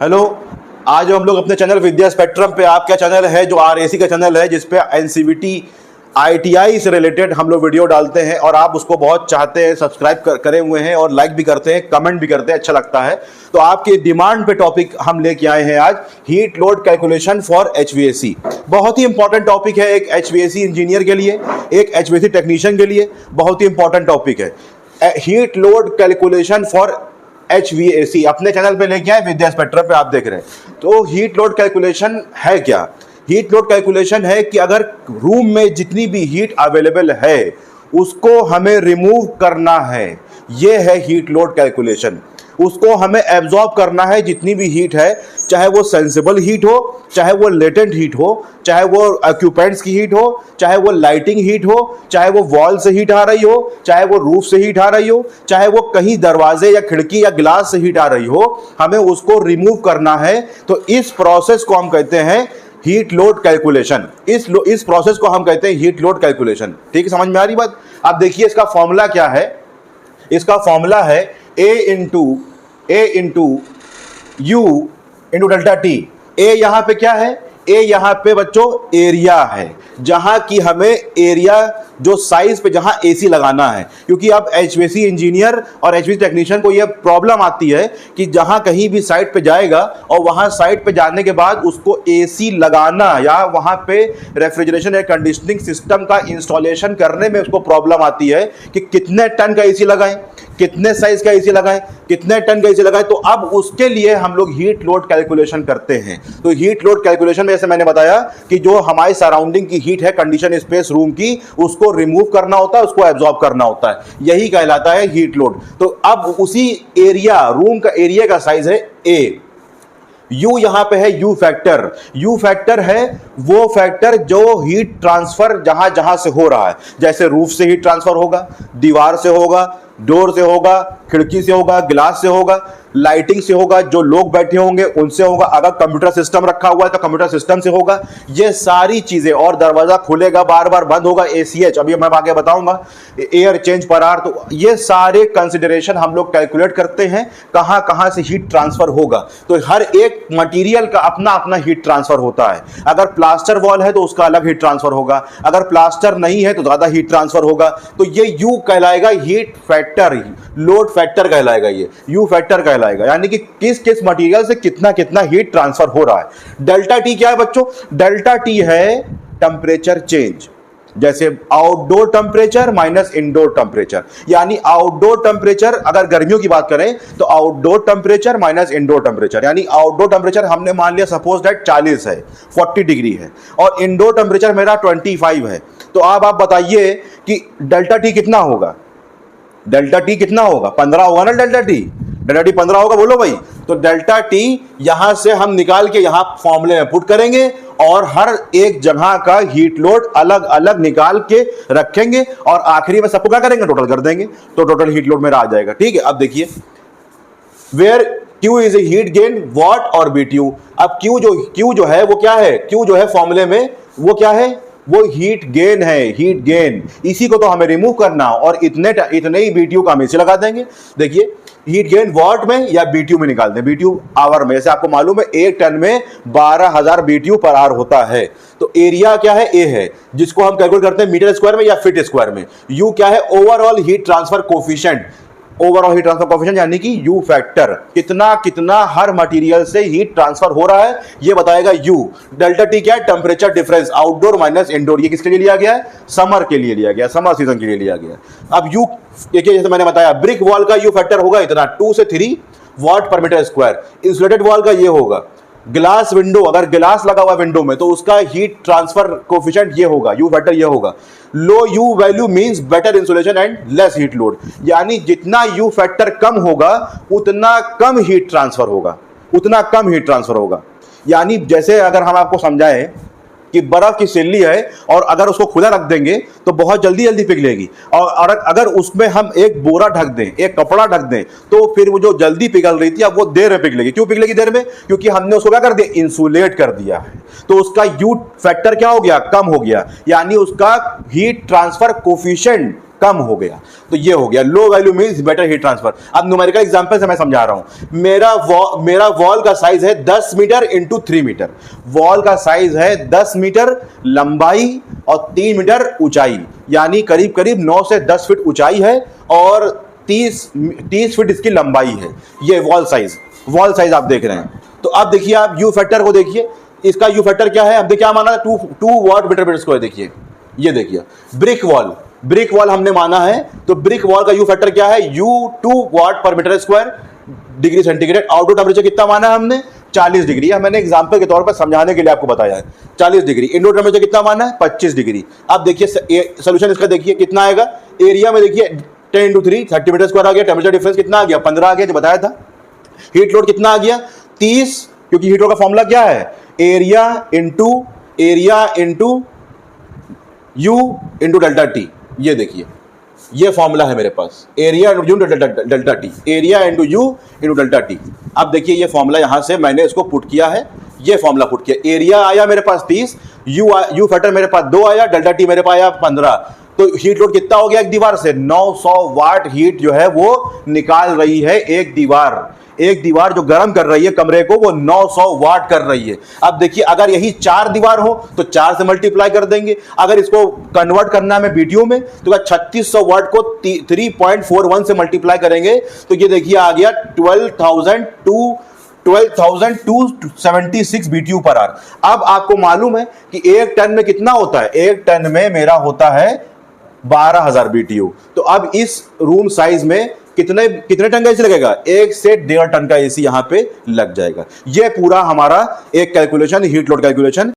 Hello. आज हम लोग अपने चैनल विद्या स्पेक्ट्रम पे, आपका चैनल है जो आरएसी का चैनल है, जिसपे एनसीवीटी आईटीआई से रिलेटेड हम लोग वीडियो डालते हैं और आप उसको बहुत चाहते हैं, सब्सक्राइब करे हुए हैं और लाइक भी करते हैं, कमेंट भी करते हैं, अच्छा लगता है। तो आपकी डिमांड पे टॉपिक हम लेके आए हैं आज, heat load calculation for HVAC. बहुत ही इंपॉर्टेंट टॉपिक है एक एचवीएसी इंजीनियर के लिए, एक एचवीएसी टेक्नीशियन के लिए बहुत ही इंपॉर्टेंट टॉपिक है heat load calculation for HVAC। अपने चैनल पे लेके आए विद्या स्पेक्ट्रम पे, आप देख रहे हैं। तो हीट लोड कैलकुलेशन है क्या? हीट लोड कैलकुलेशन है कि अगर रूम में जितनी भी हीट अवेलेबल है उसको हमें रिमूव करना है, ये है हीट लोड कैलकुलेशन। उसको हमें एब्जॉर्ब करना है जितनी भी हीट है, चाहे वो सेंसिबल हीट हो, चाहे वो लेटेंट हीट हो, चाहे वो ऑक्यूपेंट्स की हीट हो, चाहे वो लाइटिंग हीट हो, चाहे वो वॉल से हीट आ रही हो, चाहे वो रूफ से हीट आ रही हो, चाहे वो कहीं दरवाजे या खिड़की या गिलास से हीट आ रही हो, हमें उसको रिमूव करना है। तो इस प्रोसेस को हम कहते हैं हीट लोड कैलकुलेशन। इस प्रोसेस को हम कहते हैं हीट लोड कैलकुलेशन। ठीक है, समझ में आ रही बात? अब देखिए इसका फॉर्मूला क्या है। इसका फॉर्मूला है A into U into delta T. A यहां पे क्या है? ए यहां पे बच्चों एरिया है, जहां की हमें एरिया जो साइज पे जहां एसी लगाना है। क्योंकि अब एचवीएसी इंजीनियर और एचवीएसी टेक्नीशियन को यह प्रॉब्लम आती है कि जहां कहीं भी साइट पे जाएगा और वहां साइट पे जाने के बाद उसको एसी लगाना या वहां पे रेफ्रिजरेशन एयर कंडीशनिंग सिस्टम का इंस्टॉलेशन करने में उसको प्रॉब्लम आती है कि कितने टन का एसी लगाएं, कितने साइज का एसी लगाएं, कितने टन का एसी लगाएं। तो अब उसके लिए हम लोग हीट लोड कैलकुलेशन करते हैं। तो हीट लोड कैलकुलेशन में जैसे मैंने बताया कि जो हमारी सराउंडिंग की हीट है, कंडीशन स्पेस रूम की, उसको रिमूव करना होता है, उसको एब्जॉर्ब करना होता है, यही कहलाता है हीट लोड। तो अब उसी एरिया, रूम का एरिया का साइज है ए। यू यहां पे है यू फैक्टर। यू फैक्टर है वो फैक्टर जो हीट ट्रांसफर जहां जहां से हो रहा है। जैसे रूफ से हीट ट्रांसफर होगा, दीवार से होगा, डोर से होगा, खिड़की से होगा, गिलास से होगा, लाइटिंग से होगा, जो लोग बैठे होंगे उनसे होगा, अगर कंप्यूटर सिस्टम रखा हुआ है तो कंप्यूटर सिस्टम से होगा। ये सारी चीजें, और दरवाजा खुलेगा, बार बार बंद होगा, एसीएच, अभी मैं आगे बताऊंगा, एयर चेंज पर आर। तो ये सारे कंसिडरेशन हम लोग कैलकुलेट करते हैं कहां कहां से हीट ट्रांसफर होगा। तो हर एक मटेरियल का अपना अपना हीट ट्रांसफर होता है। अगर प्लास्टर वॉल है तो उसका अलग हीट ट्रांसफर होगा, अगर प्लास्टर नहीं है तो ज्यादा हीट ट्रांसफर होगा। तो ये यू कहलाएगा हीट फैक्टर, लोड फैक्टर कहलाएगा, ये यू फैक्टर कहलाएगा, यानी कि किस किस मटेरियल से कितना कितना हीट ट्रांसफर हो रहा है। डेल्टा टी क्या है बच्चों? डेल्टा टी है टेम्परेचर चेंज। जैसे outdoor temperature minus indoor temperature, यानी आउटडोर टेम्परेचर अगर गर्मियों की बात करें तो outdoor temperature minus indoor temperature, यानी आउटडोर टेम्परेचर हमने मान लिया सपोज दैट 40 है, 40 डिग्री है, और इंडोर टेम्परेचर मेरा 25 है। तो अब आप बताइए कि डेल्टा टी कितना होगा? डेल्टा टी कितना होगा? 15 होगा ना डेल्टा टी? डेल्टा टी 15 होगा, बोलो भाई। तो डेल्टा टी यहां से हम निकाल के यहां फॉर्मूले में पुट करेंगे और हर एक जगह का हीट लोड अलग अलग निकाल के रखेंगे और आखिरी में सबको क्या करेंगे? टोटल कर देंगे, तो टोटल हीट लोड मेरा आ जाएगा। ठीक है, अब देखिए where Q is a heat gain watt और BTU। अब Q जो है वो क्या है? Q जो है फॉर्मूले में वो क्या है? वो हीट गेन है, हीट गेन। इसी को तो हमें रिमूव करना, और इतने ही BTU का हम इसे लगा देंगे। देखिए हीट गेन वॉट में या BTU में निकाल दें, BTU आवर में। जैसे आपको मालूम है 1 टन में 12,000 BTU पर आवर होता है। तो एरिया क्या है? ए है, जिसको हम कैलकुलेट करते हैं मीटर स्क्वायर में या फीट स्क्वायर में। यू क्या है? Overall heat transfer coefficient. Overall heat transfer coefficient यानी कि यू फैक्टर, कितना कितना हर मटेरियल से हीट ट्रांसफर हो रहा है, ये बताएगा यू। डेल्टा टी क्या है? Temperature difference, outdoor minus indoor. ये किसके लिए लिया गया है? समर के लिए लिया गया, समर सीजन के लिए लिया गया। अब यू देखिए, जैसे मैंने बताया ब्रिक वॉल का यू फैक्टर होगा इतना, 2 से 3 वॉट पर मीटर स्क्वायर। इंसुलेटेड वॉल का ये होगा। ग्लास विंडो, अगर ग्लास लगा हुआ विंडो में तो उसका हीट ट्रांसफर कोफिशिएंट ये होगा, यू फैक्टर ये होगा। Low U value means better insulation and less heat load, यानी जितना यू फैक्टर कम होगा उतना कम हीट ट्रांसफर होगा, उतना कम हीट ट्रांसफर होगा। यानी जैसे अगर हम आपको समझाएं कि बर्फ की सिल्ली है और अगर उसको खुला रख देंगे तो बहुत जल्दी जल्दी पिघलेगी, और अगर उसमें हम एक बोरा ढक दें, एक कपड़ा ढक दें, तो फिर वो जो जल्दी पिघल रही थी अब वो देर में पिघलेगी। क्यों पिघलेगी देर में? क्योंकि हमने उसको क्या कर दिया? इंसुलेट कर दिया है। तो उसका यू फैक्टर क्या हो गया? कम हो गया, यानी उसका हीट ट्रांसफर कोफिशिएंट कम हो गया। तो ये हो गया low value means better heat transfer. अब न्यूमेरिकल एग्जांपल से मैं समझा रहा हूं। मेरा वॉल का साइज है 10 मीटर इंटू 3 मीटर। वॉल का साइज है 10 मीटर लंबाई और 3 मीटर ऊंचाई, यानी करीब करीब 9 से 10 फीट ऊंचाई है और 30 फीट इसकी लंबाई है। ये वॉल साइज आप देख रहे हैं। तो अब देखिए आप यू फैक्टर को देखिए, इसका यू फैक्टर क्या है। अब देखिए क्या माना, 2 वाट मीटर स्क्वायर। देखिए ये देखिए ब्रिक वॉल हमने माना है, तो ब्रिक वॉल का यू फैक्टर क्या है, U 2 watt per metre square degree centigrade. Outdoor temperature कितना माना है हमने, 40 डिग्री। यह मैंने एग्जांपल के तौर पर समझाने के लिए आपको बताया है 40 डिग्री। इंडोर टेम्परेचर कितना माना है, 25 डिग्री। अब देखिए सोल्यूशन इसका देखिए कितना आएगा। एरिया में देखिए 10 इंटू 3 30 मीटर स्क्वायर आ गया। टेम्परेचर डिफरेंस कितना आ गया, 15 आ गया, जो बताया था। हीट लोड कितना आ गया, 30, क्योंकि हीट लोड का फॉर्मूला क्या है, area into U into delta T. ये देखिए ये फॉर्मूला है मेरे पास, area into delta T, area into U into delta T. अब देखिए ये फॉर्मूला यहां से मैंने इसको पुट किया है, ये फॉर्मूला पुट किया। एरिया आया मेरे पास 30, यू फैक्टर मेरे पास 2 आया, डेल्टा टी मेरे पास आया 15। तो हीट लोड कितना हो गया एक दीवार से, 900 वाट हीट जो है वो निकाल रही है एक दीवार जो गर्म कर रही है कमरे को, वो 900 वाट कर रही है। अब देखिए अगर यही 4 दीवार हो तो 4 से मल्टीप्लाई कर देंगे। अगर इसको कन्वर्ट करना है बीटीयू में तो 3600 वाट को 3.41 से मल्टीप्लाई करेंगे तो ये देखिए आ गया 12,276 बीटीयू पर आवर। अब आपको मालूम है कि एक टन में कितना होता है, एक टन में मेरा होता है 12,000 बीटीयू। तो अब इस रूम साइज में कितने टन का एसी लगेगा, 1 से 1.5 टन का एसी यहां पे लग जाएगा। ये पूरा हमारा एक कैलकुलेशन, हीट लोड कैलकुलेशन